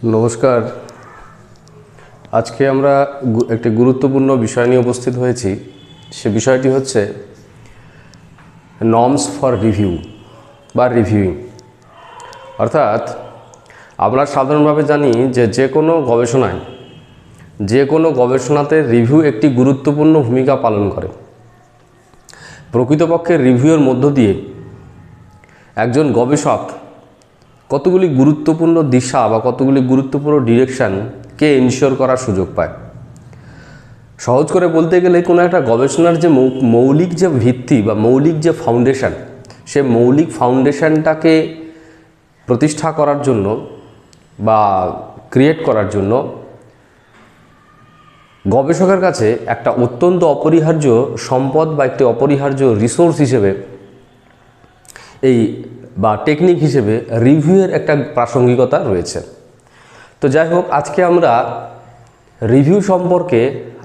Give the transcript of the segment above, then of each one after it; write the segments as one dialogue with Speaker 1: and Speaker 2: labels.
Speaker 1: নমস্কার। আজকে আমরা একটি গুরুত্বপূর্ণ বিষয় নিয়ে উপস্থিত হয়েছি। সে বিষয়টি হচ্ছে নর্মস ফর রিভিউ বা রিভিউইং। অর্থাৎ আমরা সাধারণভাবে জানি যে কোনো গবেষণাতে রিভিউ একটি গুরুত্বপূর্ণ ভূমিকা পালন করে। প্রকৃতপক্ষে রিভিউয়ের মধ্য দিয়ে একজন গবেষক কতগুলি গুরুত্বপূর্ণ দিশা বা কতগুলি গুরুত্বপূর্ণ ডিরেকশানকে এনশিওর করার সুযোগ পায়। সহজ করে বলতে গেলে কোনো একটা গবেষণার যে মৌলিক যে ভিত্তি বা মৌলিক যে ফাউন্ডেশন, সে মৌলিক ফাউন্ডেশনটাকে প্রতিষ্ঠা করার জন্য বা ক্রিয়েট করার জন্য গবেষকের কাছে একটা অত্যন্ত অপরিহার্য সম্পদ বা একটি অপরিহার্য রিসোর্স হিসেবে বা টেকনিক হিসেবে রিভিউয়ের একটা প্রাসঙ্গিকতা রয়েছে। তো যাই হোক, আজকে আমরা রিভিউ সম্পর্কে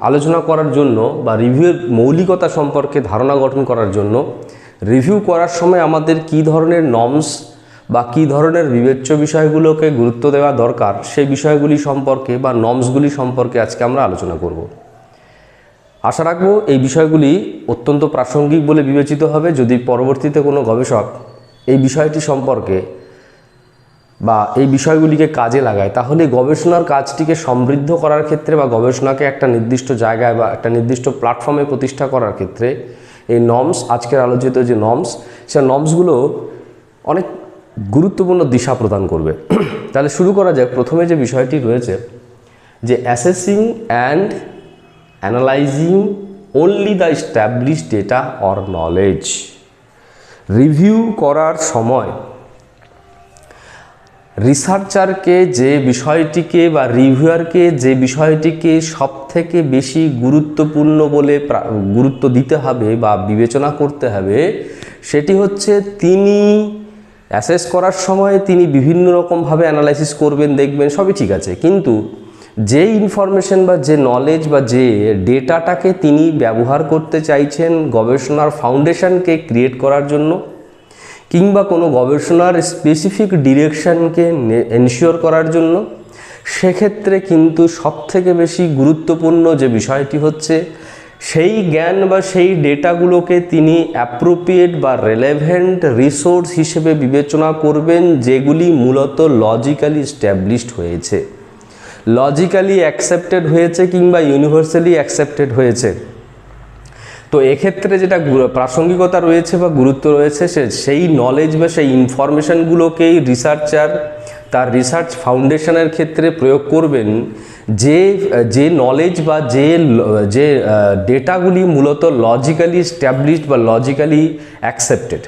Speaker 1: আলোচনা করার জন্য বা রিভিউয়ের মৌলিকতা সম্পর্কে ধারণা গঠন করার জন্য রিভিউ করার সময় আমাদের কী ধরনের নর্মস বা কী ধরনের বিবেচ্য বিষয়গুলোকে গুরুত্ব দেওয়া দরকার, সেই বিষয়গুলি সম্পর্কে বা নর্মসগুলি সম্পর্কে আজকে আমরা আলোচনা করব। আশা রাখবো এই বিষয়গুলি অত্যন্ত প্রাসঙ্গিক বলে বিবেচিত হবে যদি পরবর্তীতে কোনো গবেষক এই বিষয়টি সম্পর্কে বা এই বিষয়গুলিকে কাজে লাগায়, তাহলে গবেষণার কাজটিকে সমৃদ্ধ করার ক্ষেত্রে বা গবেষণাকে একটা নির্দিষ্ট জায়গায় বা একটা নির্দিষ্ট প্ল্যাটফর্মে প্রতিষ্ঠা করার ক্ষেত্রে এই নর্মস, আজকের আলোচিত যে নর্মস, সে নর্মসগুলো অনেক গুরুত্বপূর্ণ দিশা প্রদান করবে। তাহলে শুরু করা যাক। প্রথমে যে বিষয়টি রয়েছে যে assessing and analysing only the established data or knowledge. Review করার সময় রিসার্চারকে যে বিষয়টিকে বা রিভিউয়ারকে যে বিষয়টিকে সবথেকে বেশি গুরুত্বপূর্ণ বলে গুরুত্ব দিতে হবে বা বিবেচনা করতে হবে, সেটি হচ্ছে তিনি অ্যাসেস করার সময় তিনি বিভিন্ন রকমভাবে অ্যানালাইসিস করবেন, দেখবেন, সবই ঠিক আছে, কিন্তু যে ইনফরমেশন বা যে নলেজ বা যে ডেটাটাকে তিনি ব্যবহার করতে চাইছেন গবেষণার ফাউন্ডেশনকে ক্রিয়েট করার জন্য কিংবা কোনো গবেষণার স্পেসিফিক ডিরেকশানকে এনশিওর করার জন্য, সেক্ষেত্রে কিন্তু সবথেকে বেশি গুরুত্বপূর্ণ যে বিষয়টি হচ্ছে সেই জ্ঞান বা সেই ডেটাগুলোকে তিনি অ্যাপ্রোপ্রিয়েট বা রেলেভেন্ট রিসোর্স হিসেবে বিবেচনা করবেন, যেগুলি মূলত লজিক্যালি এস্টাবলিশড হয়েছে, লজিক্যালি অ্যাকসেপ্টেড হয়েছে কিংবা ইউনিভার্সালি অ্যাকসেপ্টেড হয়েছে। তো এক্ষেত্রে যেটা প্রাসঙ্গিকতা রয়েছে বা গুরুত্ব রয়েছে, সেই নলেজ বা সেই ইনফরমেশানগুলোকেই রিসার্চার তার রিসার্চ ফাউন্ডেশনের ক্ষেত্রে প্রয়োগ করবেন, যে নলেজ বা যে ডেটাগুলি মূলত লজিক্যালি এস্টাবলিশড বা লজিক্যালি অ্যাকসেপ্টেড।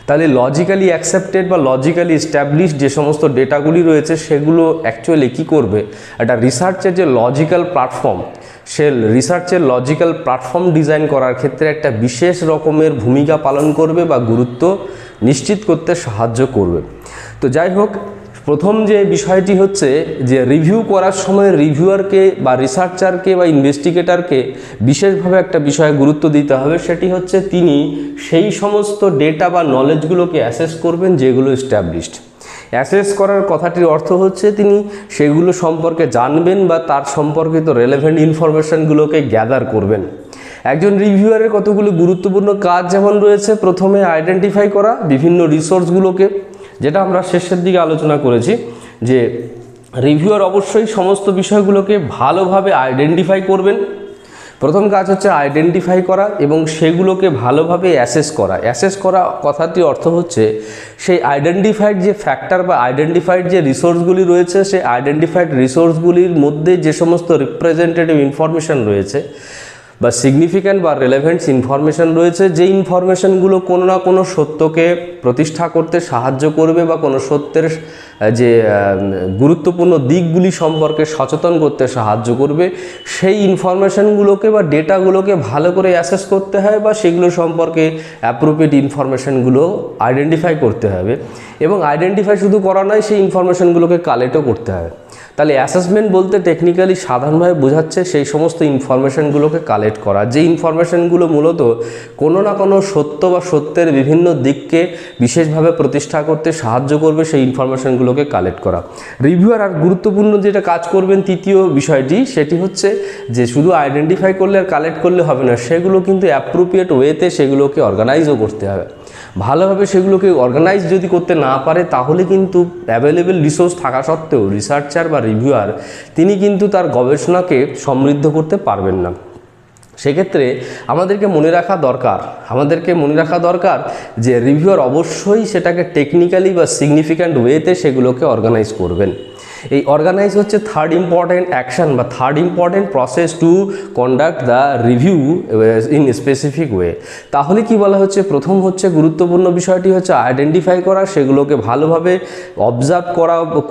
Speaker 1: তাহলে লজিক্যালি অ্যাকসেপ্টেড বা লজিক্যালি এস্টাবলিশড যে সমস্ত ডেটাগুলি রয়েছে, সেগুলো অ্যাকচুয়ালি কী করবে, একটা রিসার্চের যে লজিক্যাল প্ল্যাটফর্ম, সে রিসার্চের লজিক্যাল প্ল্যাটফর্ম ডিজাইন করার ক্ষেত্রে একটা বিশেষ রকমের ভূমিকা পালন করবে বা গুরুত্ব নিশ্চিত করতে সাহায্য করবে। তো যাই হোক, প্রথম যে বিষয়টি হচ্ছে যে রিভিউ করার সময় রিভিউয়ারকে বা রিসার্চারকে বা ইনভেস্টিগেটরকে বিশেষভাবে একটা বিষয়ে গুরুত্ব দিতে হবে, সেটি হচ্ছে তিনি সেই সমস্ত ডেটা বা নলেজগুলোকে অ্যাসেস করবেন যেগুলো এস্টাবলিশড। অ্যাসেস করার কথাটির অর্থ হচ্ছে তিনি সেগুলো সম্পর্কে জানবেন বা তার সম্পর্কিত রেলেভেন্ট ইনফরমেশানগুলোকে গ্যাদার করবেন। একজন রিভিউয়ারের কতগুলো গুরুত্বপূর্ণ কাজ যেমন রয়েছে, প্রথমে আইডেন্টিফাই করা বিভিন্ন রিসোর্সগুলোকে, যেটা আমরা শেষের দিকে আলোচনা করেছি যে রিভিউয়ার অবশ্যই সমস্ত বিষয়গুলোকে ভালোভাবে আইডেন্টিফাই করবেন। প্রথম কাজ হচ্ছে আইডেন্টিফাই করা এবং সেগুলোকে ভালোভাবে অ্যাসেস করা। অ্যাসেস করা কথাটির অর্থ হচ্ছে সেই আইডেন্টিফাইড যে ফ্যাক্টর বা আইডেন্টিফাইড যে রিসোর্সগুলি রয়েছে, সেই আইডেন্টিফাইড রিসোর্সগুলির মধ্যে যে সমস্ত রিপ্রেজেন্টেটিভ ইনফরমেশান রয়েছে বা সিগনিফিক্যান্ট বা রেলেভেন্ট ইনফরমেশান রয়েছে, যে ইনফরমেশানগুলো কোনো না কোনো সত্যকে প্রতিষ্ঠা করতে সাহায্য করবে বা কোনো সত্যের যে গুরুত্বপূর্ণ দিকগুলি সম্পর্কে সচেতন করতে সাহায্য করবে, সেই ইনফরমেশানগুলোকে বা ডেটাগুলোকে ভালো করে অ্যাসেস করতে হয় বা সেগুলো সম্পর্কে অ্যাপ্রোপ্রিয়েট ইনফরমেশানগুলো আইডেন্টিফাই করতে হবে। এবং আইডেন্টিফাই শুধু করা নয়, সেই ইনফরমেশানগুলোকে কালেক্টও করতে হবে। তাহলে অ্যাসেসমেন্ট বলতে টেকনিক্যালি সাধারণভাবে বোঝাচ্ছে সেই সমস্ত ইনফরমেশনগুলোকে কালেক্ট করা, যে ইনফরমেশনগুলো মূলত কোনো না কোনো সত্য বা সত্যের বিভিন্ন দিককে বিশেষভাবে প্রতিষ্ঠা করতে সাহায্য করবে, সেই ইনফরমেশনগুলোকে কালেক্ট করা। রিভিউয়ার আর গুরুত্বপূর্ণ যেটা কাজ করবেন তৃতীয় বিষয়টি, সেটি হচ্ছে যে শুধু আইডেন্টিফাই করলে আর কালেক্ট করলে হবে না, সেগুলো কিন্তু অ্যাপ্রোপ্রিয়েট ওয়েতে সেগুলোকে অর্গানাইজও করতে হবে। ভালোভাবে সেগুলোকে অর্গানাইজ যদি করতে না পারে তাহলে কিন্তু অ্যাভেলেবেল রিসোর্স থাকা সত্ত্বেও রিসার্চার বা রিভিউয়ার তিনি কিন্তু তার গবেষণাকে সমৃদ্ধ করতে পারবেন না। সেক্ষেত্রে আমাদেরকে মনে রাখা দরকার যে রিভিউয়ার অবশ্যই সেটাকে টেকনিক্যালি বা সিগনিফিক্যান্ট ওয়েতে সেগুলোকে অর্গানাইজ করবেন। এই অর্গানাইজ হচ্ছে থার্ড ইম্পর্টেন্ট অ্যাকশন বা third important process to conduct the review in specific way. তাহলে কি বলা হচ্ছে, প্রথম হচ্ছে গুরুত্বপূর্ণ বিষয়টি হচ্ছে আইডেন্টিফাই করা, সেগুলোকে ভালোভাবে অবজার্ভ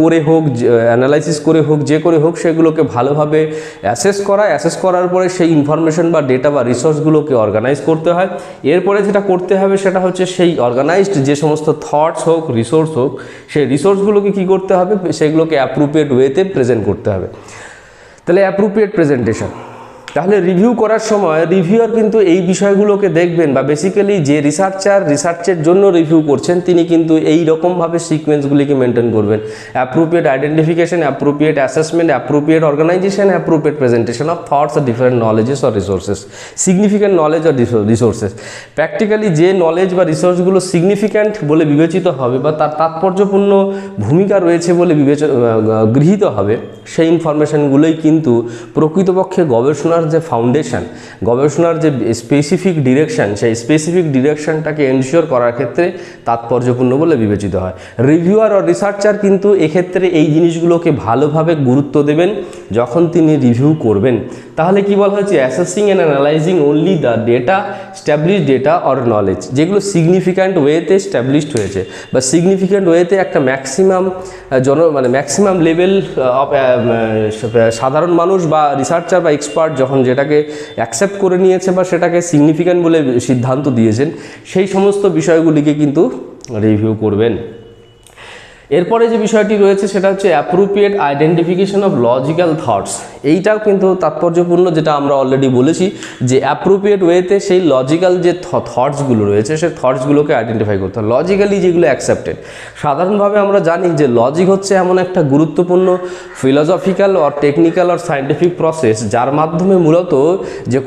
Speaker 1: করে হোক, অ্যানালাইসিস করে হোক, যে করে হোক সেগুলোকে ভালোভাবে অ্যাসেস করার পরে সেই ইনফরমেশন বা ডেটা বা রিসোর্সগুলোকে অর্গানাইজ করতে হয়। এরপরে যেটা করতে হবে সেটা হচ্ছে সেই অর্গানাইজড যে সমস্ত থটস হোক, রিসোর্স হোক, সেই রিসোর্সগুলোকে কী করতে হবে, সেগুলোকে অ্যাপ্রোপ্রিয়েট ওয়েতে প্রেজেন্ট করতে হবে। তাহলে অ্যাপ্রোপ্রিয়েট প্রেজেন্টেশন। তাহলে রিভিউ করার সময় রিভিউয়ার কিন্তু এই বিষয়গুলোকে দেখবেন, বা বেসিক্যালি যে রিসার্চের জন্য রিভিউ করছেন তিনি কিন্তু এই রকমভাবে সিকোয়েন্সগুলিকে মেনটেন করবেন। Appropriate identification, appropriate assessment, appropriate organisation, appropriate presentation of thoughts আর different knowledges or resources, significant knowledge or resources. Practically যে নলেজ বা রিসোর্সগুলো সিগনিফিক্যান্ট বলে বিবেচিত হবে বা তার তাৎপর্যপূর্ণ ভূমিকা রয়েছে বলে গৃহীত হবে, সেই ইনফরমেশনগুলোই কিন্তু প্রকৃতপক্ষে গবেষণার যে ফাউন্ডেশন, গবেষণার যে স্পেসিফিক ডিরেকশন, সেই স্পেসিফিক ডিরেকশনটাকে এনশিওর করার ক্ষেত্রে তাৎপর্যপূর্ণ বলে বিবেচিত হয়। রিভিউয়ার ও রিসার্চার কিন্তু এক্ষেত্রে এই জিনিসগুলোকে ভালোভাবে গুরুত্ব দেবেন যখন তিনি রিভিউ করবেন। তাহলে কি বলা হয়েছে, assessing and analysing only the data, establish data or knowledge, যেগুলো সিগনিফিক্যান্ট ওয়েতে স্ট্যাবলিশড হয়েছে বা সিগনিফিক্যান্ট ওয়েতে একটা ম্যাক্সিমাম লেভেল অফ সাধারণ মানুষ বা রিসার্চার বা এক্সপার্ট যখন যেটাকে অ্যাকসেপ্ট করে নিয়েছে বা সেটাকে সিগনিফিক্যান্ট বলে সিদ্ধান্ত দিয়েছেন, সেই সমস্ত বিষয়গুলিকে কিন্তু রিভিউ করবেন। এরপরে যে বিষয়টি রয়েছে সেটা হচ্ছে appropriate identification of logical thoughts. এইটাও কিন্তু তাৎপর্যপূর্ণ, যেটা আমরা অলরেডি বলেছি যে অ্যাপ্রোপ্রিয়েট ওয়েতে সেই লজিক্যাল যে থটসগুলো রয়েছে সেই থটসগুলোকে আইডেন্টিফাই করতে হয়, লজিক্যালি যেগুলো অ্যাকসেপ্টেড। সাধারণভাবে আমরা জানি যে লজিক হচ্ছে এমন একটা গুরুত্বপূর্ণ philosophical or technical or scientific process যার মাধ্যমে মূলত যে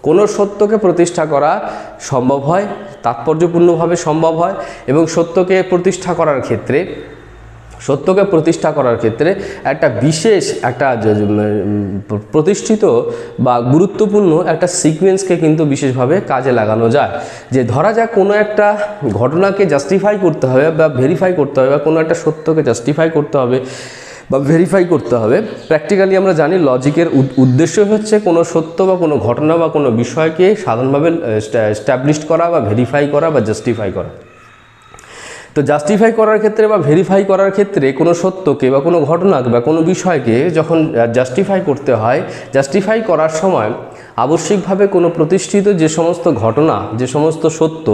Speaker 1: কোনো সত্যকে প্রতিষ্ঠা করা সম্ভব হয়, তাৎপর্যপূর্ণভাবে সম্ভব হয়, এবং সত্যকে প্রতিষ্ঠা করার ক্ষেত্রে একটা বিশেষ একটা প্রতিষ্ঠিত বা গুরুত্বপূর্ণ একটা সিকোয়েন্সকে কিন্তু বিশেষভাবে কাজে লাগানো যায়। যে ধরা যাক কোনো একটা ঘটনাকে জাস্টিফাই করতে হবে বা ভেরিফাই করতে হবে, বা কোনো একটা সত্যকে জাস্টিফাই করতে হবে বা ভেরিফাই করতে হবে। প্র্যাকটিক্যালি আমরা জানি লজিকের উদ্দেশ্য হচ্ছে কোনো সত্য বা কোনো ঘটনা বা কোনো বিষয়কে সাধারণভাবে এস্টাবলিশ করা বা ভেরিফাই করা বা জাস্টিফাই করা। তো জাস্টিফাই করার ক্ষেত্রে বা ভেরিফাই করার ক্ষেত্রে কোনো সত্যকে বা কোনো ঘটনাকে বা কোনো বিষয়কে যখন জাস্টিফাই করতে হয়, জাস্টিফাই করার সময় আবশ্যিকভাবে কোনো প্রতিষ্ঠিত যে সমস্ত ঘটনা, যে সমস্ত সত্য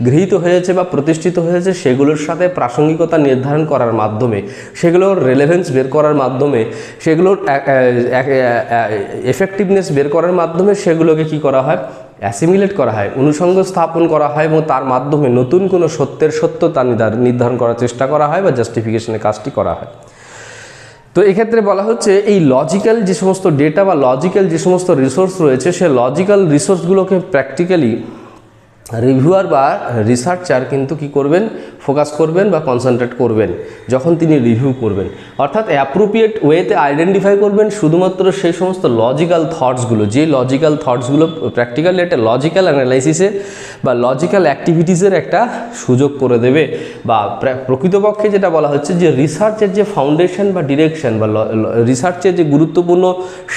Speaker 1: গৃহীত হয়েছে বা প্রতিষ্ঠিত হয়েছে সেগুলোর সাথে প্রাসঙ্গিকতা নির্ধারণ করার মাধ্যমে, সেগুলোর রেলেভেন্স বের করার মাধ্যমে, সেগুলোর এফেক্টিভনেস বের করার মাধ্যমে সেগুলোকে কি করা হয়, অ্যাসিমিলেট করা হয়, অনুষঙ্গ স্থাপন করা হয়, এবং তার মাধ্যমে নতুন কোনো সত্যের সত্যতা নির্ধারণ করার চেষ্টা করা হয় বা জাস্টিফিকেশনের কাজটি করা হয়। তো এক্ষেত্রে বলা হচ্ছে এই লজিক্যাল যে সমস্ত ডেটা বা লজিক্যাল যে সমস্ত রিসোর্স রয়েছে, সে লজিক্যাল রিসোর্সগুলোকে প্র্যাকটিক্যালি রিভিউয়ার বা রিসার্চার কিন্তু কি করবেন, ফোকাস করবেন বা কনসেন্ট্রেট করবেন যখন তিনি রিভিউ করবেন। অর্থাৎ অ্যাপ্রোপ্রিয়েট ওয়েতে আইডেন্টিফাই করবেন শুধুমাত্র সেই সমস্ত লজিক্যাল থটসগুলো, যে লজিক্যাল থটসগুলো প্র্যাকটিক্যালি একটা লজিক্যাল অ্যানালাইসিসের বা লজিক্যাল অ্যাক্টিভিটিসের একটা সুযোগ করে দেবে। বা প্রকৃতপক্ষে যেটা বলা হচ্ছে যে রিসার্চের যে ফাউন্ডেশন বা ডিরেকশন বা রিসার্চের যে গুরুত্বপূর্ণ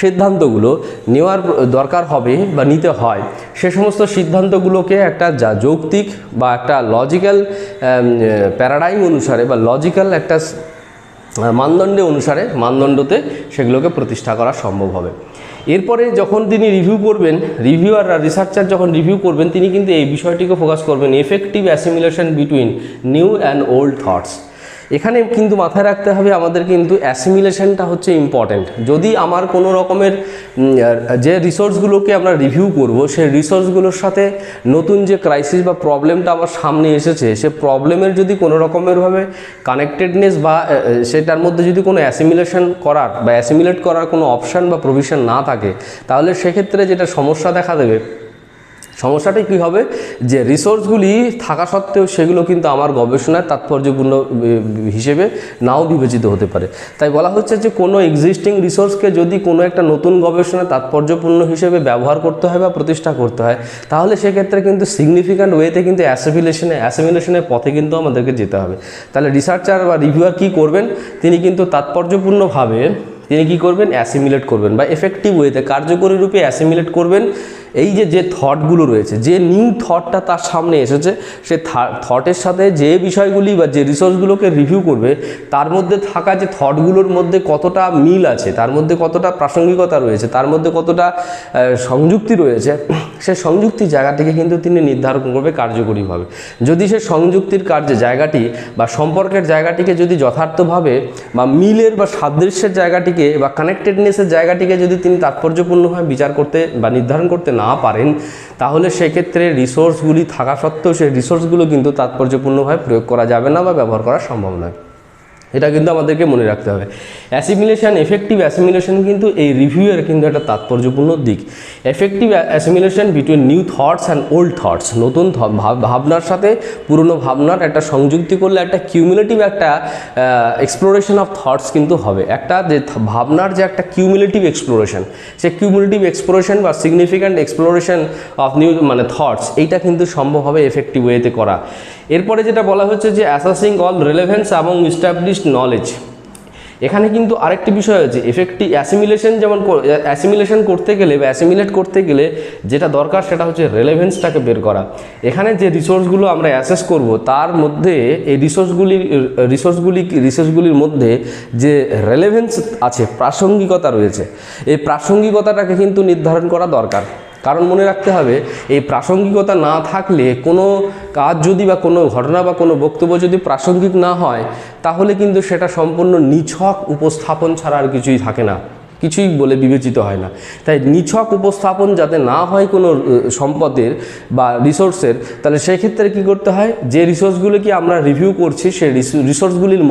Speaker 1: সিদ্ধান্তগুলো নেওয়ার দরকার হবে বা নিতে হয়, সে সমস্ত সিদ্ধান্তগুলোকে একটা যৌক্তিক বা একটা লজিক্যাল প্যারাডাইম অনুসারে বা লজিক্যাল একটা মানদণ্ডতে সেগুলোকে প্রতিষ্ঠা করা সম্ভব হবে। এরপরে যখন তিনি রিভিউ করবেন, রিভিউয়ার আর রিসার্চার যখন রিভিউ করবেন, তিনি কিন্তু এই বিষয়টিকে ফোকাস করবেন, effective assimilation between new and old thoughts. এখানে কিন্তু মাথায় রাখতে হবে আমাদের কিন্তু অ্যাসিমিলেশনটা হচ্ছে ইম্পর্ট্যান্ট। যদি আমার কোনো রকমের যে রিসোর্সগুলোকে আমরা রিভিউ করব, সেই রিসোর্সগুলোর সাথে নতুন যে ক্রাইসিস বা প্রবলেমটা আমার সামনে এসেছে, সে প্রবলেমের যদি কোনো রকমেরভাবে কানেক্টেডনেস বা সেটার মধ্যে যদি কোনো অ্যাসিমিলেশন করার বা অ্যাসিমিলেট করার কোনো অপশান বা প্রভিশন না থাকে, তাহলে সেক্ষেত্রে যেটা সমস্যা দেখা দেবে, সমস্যাটাই কী হবে, যে রিসোর্সগুলি থাকা সত্ত্বেও সেগুলো কিন্তু আমার গবেষণার তাৎপর্যপূর্ণ হিসেবে নাও বিবেচিত হতে পারে। তাই বলা হচ্ছে যে কোনো এক্সিস্টিং রিসোর্সকে যদি কোনো একটা নতুন গবেষণার তাৎপর্যপূর্ণ হিসেবে ব্যবহার করতে হয় বা প্রতিষ্ঠা করতে হয়, তাহলে সেক্ষেত্রে কিন্তু সিগনিফিক্যান্ট ওয়েতে কিন্তু অ্যাসিমিলেশনের পথে কিন্তু আমাদেরকে যেতে হবে। তাহলে রিসার্চার বা রিভিউয়ার কী করবেন, তিনি কিন্তু তাৎপর্যপূর্ণভাবে তিনি কী করবেন, অ্যাসিমিলেট করবেন বা এফেক্টিভ ওয়েতে কার্যকরী রূপে অ্যাসিমিলেট করবেন এই যে থটগুলো রয়েছে, যে নিউ থটটা তার সামনে এসেছে, সে থটের সাথে যে বিষয়গুলি বা যে রিসোর্সগুলোকে রিভিউ করবে তার মধ্যে থাকা যে থটগুলোর মধ্যে কতটা মিল আছে, তার মধ্যে কতটা প্রাসঙ্গিকতা রয়েছে, তার মধ্যে কতটা সংযুক্তি রয়েছে, সে সংযুক্তির জায়গাটিকে কিন্তু তিনি নির্ধারণ করবে কার্যকরীভাবে। যদি সে সংযুক্তির জায়গাটি বা সম্পর্কের জায়গাটিকে যদি যথার্থভাবে বা মিলের বা সাদৃশ্যের জায়গাটিকে বা কানেক্টেডনেসের জায়গাটিকে যদি তিনি তাৎপর্যপূর্ণভাবে বিচার করতে বা নির্ধারণ করতে না পারেন, তাহলে সেক্ষেত্রে রিসোর্সগুলি থাকা সত্ত্বেও সেই রিসোর্সগুলো কিন্তু তাৎপর্যপূর্ণভাবে প্রয়োগ করা যাবে না বা ব্যবহার করা সম্ভব নয়। এটা কিন্তু আমাদেরকে মনে রাখতে হবে। অ্যাসিমিলেশন, এফেক্টিভ অ্যাসিমিলেশন কিন্তু এই রিভিউয়ের কিন্তু একটা তাৎপর্যপূর্ণ দিক। Effective assimilation between new thoughts and old thoughts, নতুন ভাবনার সাথে পুরনো ভাবনার একটা সংযুক্তি করলে একটা কিউমুলেটিভ একটা এক্সপ্লোরেশন অফ থটস কিন্তু হবে। একটা যে ভাবনার যে একটা কিউমুলেটিভ এক্সপ্লোরেশন, সে কিউমুলেটিভ এক্সপ্লোরেশন বা significant exploration of new thoughts, এইটা কিন্তু সম্ভব হবে এফেক্টিভ ওয়েতে করা। এরপরে যেটা বলা হচ্ছে যে অ্যাসাসিং অল রেলেভেন্স এবং ইস্টাবলিশড নলেজ, এখানে কিন্তু আরেকটি বিষয় আছে। এফেক্টিভ অ্যাসিমিলেশন যেমন অ্যাসিমিলেশন করতে গেলে বা অ্যাসিমিলেট করতে গেলে যেটা দরকার সেটা হচ্ছে রেলেভেন্সটাকে বের করা। এখানে যে রিসোর্সগুলো আমরা অ্যাসেস করব তার মধ্যে এই রিসোর্সগুলির মধ্যে যে রেলেভেন্স আছে, প্রাসঙ্গিকতা রয়েছে, এই প্রাসঙ্গিকতাটাকে কিন্তু নির্ধারণ করা দরকার। কারণ মনে রাখতে হবে, এই প্রাসঙ্গিকতা না থাকলে কোনো কাজ যদি বা কোনো ঘটনা বা কোনো বক্তব্য যদি প্রাসঙ্গিক না হয়, তাহলে কিন্তু সেটা সম্পূর্ণ নিছক উপস্থাপন ছাড়া আর কিছুই থাকে না, কিছুই বলে বিবেচিত হয় না। তাই নিছক উপস্থাপন যাতে না হয় কোনো সম্পদের বা রিসোর্সের, তাহলে সেক্ষেত্রে কী করতে হয়, যে রিসোর্সগুলোকে আমরা রিভিউ করছি সেই রিসোর্সগুলির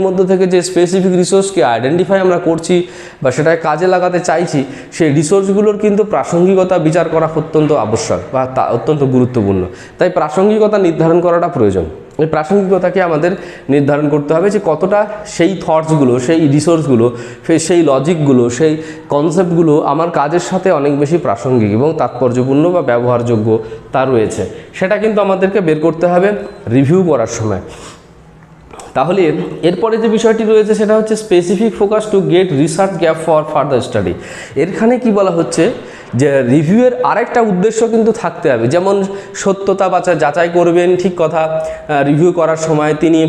Speaker 1: মধ্য থেকে যে স্পেসিফিক রিসোর্সকে আইডেন্টিফাই আমরা করছি বা সেটাকে কাজে লাগাতে চাইছি, সেই রিসোর্সগুলোর কিন্তু প্রাসঙ্গিকতা বিচার করা অত্যন্ত আবশ্যক বা অত্যন্ত গুরুত্বপূর্ণ। তাই প্রাসঙ্গিকতা নির্ধারণ করাটা প্রয়োজন। এই প্রাসঙ্গিকতাকে আমাদের নির্ধারণ করতে হবে যে কতটা সেই থটসগুলো, সেই রিসোর্সগুলো, সেই লজিকগুলো, সেই কনসেপ্টগুলো আমার কাজের সাথে অনেক বেশি প্রাসঙ্গিক এবং তাৎপর্যপূর্ণ বা ব্যবহারযোগ্য তা রয়েছে, সেটা কিন্তু আমাদেরকে বের করতে হবে রিভিউ করার সময়। তাহলে এরপরে যে বিষয়টি রয়েছে সেটা হচ্ছে specific focus to get research gap for further study. এখানে কি বলা হচ্ছে যে রিভিউয়ের আরেকটা উদ্দেশ্য কিন্তু থাকতে হবে, যেমন সত্যতা যাচাই করবেন, ঠিক কথা। রিভিউ করার সময় তিনি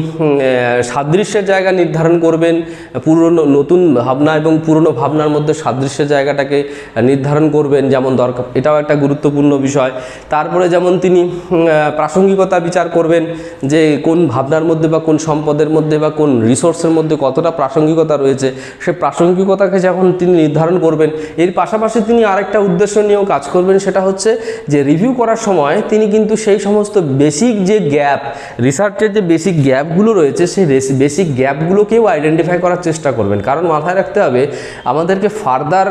Speaker 1: সাদৃশ্যের জায়গা নির্ধারণ করবেন, নতুন ভাবনা এবং পুরনো ভাবনার মধ্যে সাদৃশ্যের জায়গাটাকে নির্ধারণ করবেন যেমন দরকার, এটাও একটা গুরুত্বপূর্ণ বিষয়। তারপরে যেমন তিনি প্রাসঙ্গিকতা বিচার করবেন, যে কোন ভাবনার মধ্যে বা কোন সম্পদের মধ্যে বা কোন রিসোর্সের মধ্যে কতটা প্রাসঙ্গিকতা রয়েছে, সে প্রাসঙ্গিকতাকে যখন তিনি নির্ধারণ করবেন, এর পাশাপাশি তিনি আরেকটা উদ্দেশ্য নিয়েও কাজ করবেন, সেটা হচ্ছে যে রিভিউ করার সময় তিনি কিন্তু সেই সমস্ত বেসিক যে গ্যাপ, রিসার্চের যে বেসিক গ্যাপগুলো রয়েছে, সেই বেসিক গ্যাপগুলোকেও আইডেন্টিফাই করার চেষ্টা করবেন। কারণ মাথায় রাখতে হবে, আমাদেরকে ফার্দার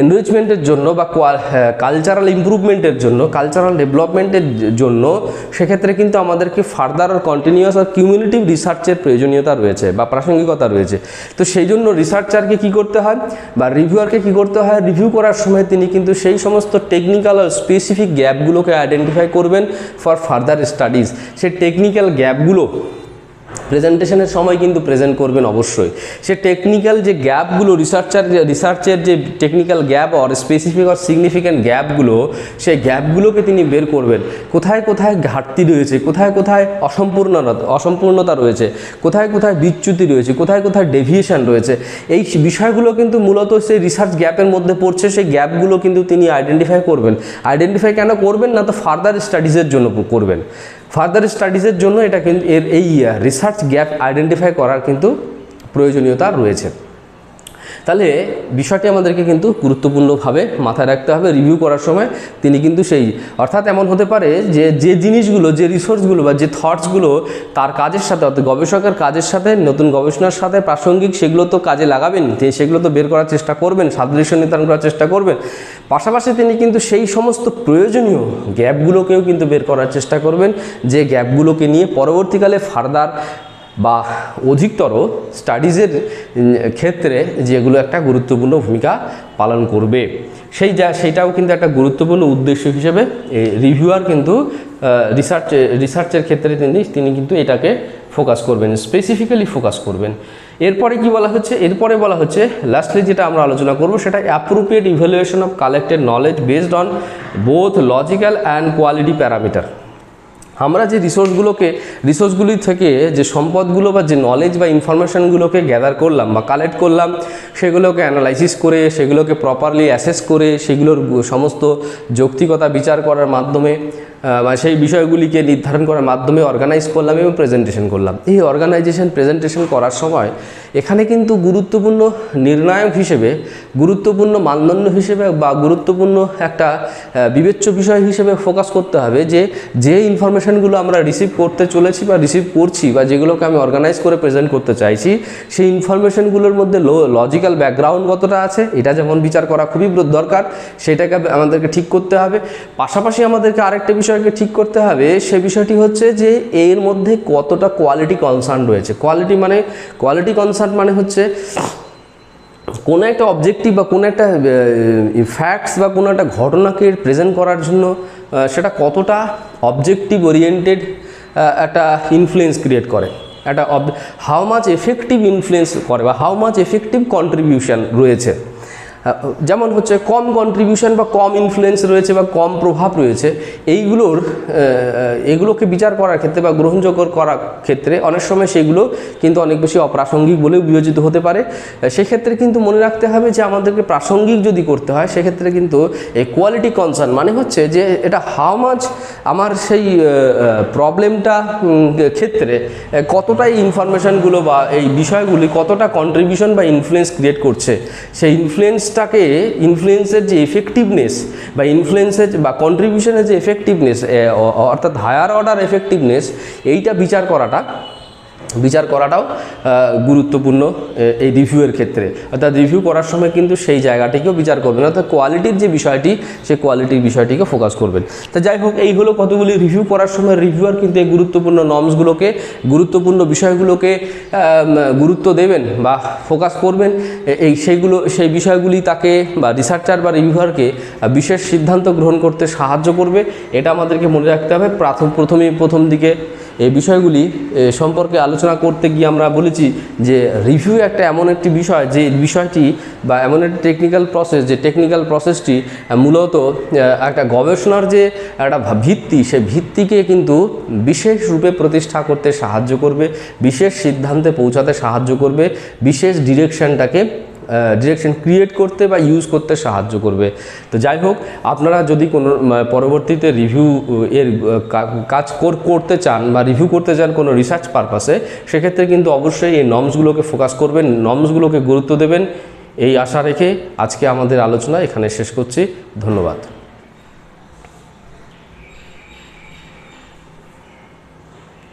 Speaker 1: এনরিচমেন্টের জন্য বা কালচারাল ইমপ্রুভমেন্টের জন্য, কালচারাল ডেভেলপমেন্টের জন্য সেক্ষেত্রে কিন্তু আমাদেরকে ফার্দার আর কন্টিনিউয়াস আর কিউমুলেটিভ রিসার্চের প্রয়োজনীয়তা রয়েছে বা প্রাসঙ্গিকতা রয়েছে। তো সেই জন্য রিসার্চারকে কী করতে হয় বা রিভিউয়ারকে কী করতে হয়, রিভিউ করার সময় তিনি কিন্তু সেই সমস্ত টেকনিক্যাল আর স্পেসিফিক গ্যাপগুলোকে আইডেন্টিফাই করবেন ফর ফার্দার স্টাডিজ। সেই টেকনিক্যাল গ্যাপগুলো প্রেজেন্টেশনের সময় কিন্তু প্রেজেন্ট করবেন অবশ্যই। সে টেকনিক্যাল যে গ্যাপগুলো, রিসার্চের যে টেকনিক্যাল গ্যাপ আর স্পেসিফিক আর সিগনিফিক্যান্ট গ্যাপগুলো, সেই গ্যাপগুলোকে তিনি বের করবেন। কোথায় কোথায় ঘাটতি রয়েছে, কোথায় কোথায় অসম্পূর্ণতা রয়েছে, কোথায় কোথায় বিচ্যুতি রয়েছে, কোথায় কোথায় ডেভিয়েশন রয়েছে, এই বিষয়গুলো কিন্তু মূলত সেই রিসার্চ গ্যাপের মধ্যে পড়ছে। সেই গ্যাপগুলো কিন্তু তিনি আইডেন্টিফাই করবেন। আইডেন্টিফাই কেন করবেন না, তো ফার্দার স্টাডিজের জন্য করবেন। ফার্দার স্টাডিজের জন্য এটা কিন্তু এই রিসার্চ রিসার্চ গ্যাপ আইডেন্টিফাই করার কিন্তু প্রয়োজনীয়তা রয়েছে। তাহলে বিষয়টি আমাদেরকে কিন্তু গুরুত্বপূর্ণভাবে মাথায় রাখতে হবে রিভিউ করার সময়। তিনি কিন্তু সেই অর্থাৎ এমন হতে পারে যে জিনিসগুলো, যে রিসোর্সগুলো বা যে থটসগুলো তার কাজের সাথে, অর্থাৎ গবেষকের কাজের সাথে, নতুন গবেষণার সাথে প্রাসঙ্গিক, সেগুলো তো কাজে লাগাবেন, তিনি সেগুলো তো বের করার চেষ্টা করবেন, সাদৃশ্য নির্ধারণ করার চেষ্টা করবেন। পাশাপাশি তিনি কিন্তু সেই সমস্ত প্রয়োজনীয় গ্যাপগুলোকেও কিন্তু বের করার চেষ্টা করবেন, যে গ্যাপগুলোকে নিয়ে পরবর্তীকালে ফার্দার বা অধিকতর স্টাডিজের ক্ষেত্রে যেগুলো একটা গুরুত্বপূর্ণ ভূমিকা পালন করবে, সেইটাও কিন্তু একটা গুরুত্বপূর্ণ উদ্দেশ্য হিসেবে রিভিউয়ার কিন্তু রিসার্চের ক্ষেত্রে তিনি কিন্তু এটাকে ফোকাস করবেন, স্পেসিফিক্যালি ফোকাস করবেন। এরপরে কি বলা হচ্ছে? এরপরে বলা হচ্ছে লাস্টলি যেটা আমরা আলোচনা করব সেটা appropriate evaluation of collected knowledge based on both logical and quality parameter. আমরা যে রিসোর্সগুলি থেকে যে সম্পদগুলো বা যে নলেজ বা ইনফরমেশানগুলোকে গ্যাদার করলাম বা কালেক্ট করলাম, সেগুলোকে অ্যানালাইসিস করে, সেগুলোকে প্রপারলি অ্যাসেস করে, সেগুলোর সমস্ত যৌক্তিকতা বিচার করার মাধ্যমে বা সেই বিষয়গুলিকে নির্ধারণ করার মাধ্যমে অর্গানাইজ করলাম এবং প্রেজেন্টেশন করলাম। এই প্রেজেন্টেশন করার সময় এখানে কিন্তু গুরুত্বপূর্ণ নির্ণায়ক হিসেবে, গুরুত্বপূর্ণ মানদণ্ড হিসেবে বা গুরুত্বপূর্ণ একটা বিবেচ্য বিষয় হিসেবে ফোকাস করতে হবে যে ইনফরমেশানগুলো আমরা রিসিভ করতে চলেছি বা রিসিভ করছি বা যেগুলোকে আমি অর্গানাইজ করে প্রেজেন্ট করতে চাইছি, সেই ইনফরমেশানগুলোর মধ্যে লজিক্যাল ব্যাকগ্রাউন্ড কতটা আছে এটা যেমন বিচার করা খুবই দরকার, সেটাকে আমাদেরকে ঠিক করতে হবে। পাশাপাশি আমাদেরকে আরেকটা বিষয়কে ঠিক করতে হবে, সে বিষয়টি হচ্ছে যে এর মধ্যে কতটা কোয়ালিটি কনসার্ন রয়েছে। কোয়ালিটি কনসার্ন মানে হচ্ছে কোনো একটা অবজেক্টিভ বা কোনো একটা ফ্যাক্টস বা কোনো একটা ঘটনাকে প্রেজেন্ট করার জন্য সেটা কতটা অবজেক্টিভ ওরিয়েন্টেড একটা ইনফ্লুয়েন্স ক্রিয়েট করে, একটা হাউ মাচ এফেক্টিভ ইনফ্লুয়েন্স করে বা হাউ মাচ এফেক্টিভ কন্ট্রিবিউশন রয়েছে। যেমন হচ্ছে কম কন্ট্রিবিউশন বা কম ইনফ্লুয়েন্স রয়েছে বা কম প্রভাব রয়েছে, এগুলোকে বিচার করার ক্ষেত্রে বা গ্রহণযোগ্য করার ক্ষেত্রে অনেক সময় সেগুলো কিন্তু অনেক বেশি অপ্রাসঙ্গিক বলেও বিবেচিত হতে পারে। সেক্ষেত্রে কিন্তু মনে রাখতে হবে যে আমাদেরকে প্রাসঙ্গিক যদি করতে হয়, সেক্ষেত্রে কিন্তু এই কোয়ালিটি কনসার্ন মানে হচ্ছে যে এটা হাউ মাচ আমার সেই প্রবলেমটা ক্ষেত্রে কতটাই ইনফরমেশানগুলো বা এই বিষয়গুলি কতটা কন্ট্রিবিউশন বা ইনফ্লুয়েন্স ক্রিয়েট করছে, সেই ইনফ্লুয়েন্সের যে এফেক্টিভনেস বা ইনফ্লুয়েন্সের বা কন্ট্রিবিউশনের যে এফেক্টিভনেস, অর্থাৎ হায়ার অর্ডার এফেক্টিভনেস, এইটা বিচার করাটাও গুরুত্বপূর্ণ এই রিভিউয়ের ক্ষেত্রে। অর্থাৎ রিভিউ করার সময় কিন্তু সেই জায়গাটিকেও বিচার করবেন, অর্থাৎ কোয়ালিটির যে বিষয়টি, সেই কোয়ালিটির বিষয়টিকে ফোকাস করবেন। তো যাই হোক, এই হলো কতগুলি রিভিউ করার সময় রিভিউয়ার কিন্তু এই গুরুত্বপূর্ণ নর্মসগুলোকে, গুরুত্বপূর্ণ বিষয়গুলোকে গুরুত্ব দেবেন বা ফোকাস করবেন। সেই বিষয়গুলি তাকে বা রিসার্চার বা রিভিউয়ারকে বিশেষ সিদ্ধান্ত গ্রহণ করতে সাহায্য করবে। এটা আমাদেরকে মনে রাখতে হবে। প্রথম দিকে এই বিষয়গুলি সম্পর্কে আলোচনা করতে গিয়ে আমরা বলেছি যে রিভিউ একটা এমন একটি বিষয়, যে বিষয়টি বা এমন একটি টেকনিক্যাল প্রসেসটি মূলত একটা গবেষণার যে একটা ভিত্তি, সেই ভিত্তিকে কিন্তু বিশেষ রূপে প্রতিষ্ঠা করতে সাহায্য করবে, বিশেষ সিদ্ধান্তে পৌঁছাতে সাহায্য করবে, বিশেষ ডিরেকশন ক্রিয়েট করতে বা ইউজ করতে সাহায্য করবে। তো যাই হোক, আপনারা যদি কোনো পরবর্তীতে রিভিউ এর কাজ করতে চান বা রিভিউ করতে চান কোনো রিসার্চ পারপাসে, সেক্ষেত্রে কিন্তু অবশ্যই এই নর্মসগুলোকে ফোকাস করবেন, নর্মসগুলোকে গুরুত্ব দেবেন, এই আশা রেখে আজকে আমাদের আলোচনা এখানে শেষ করছি। ধন্যবাদ।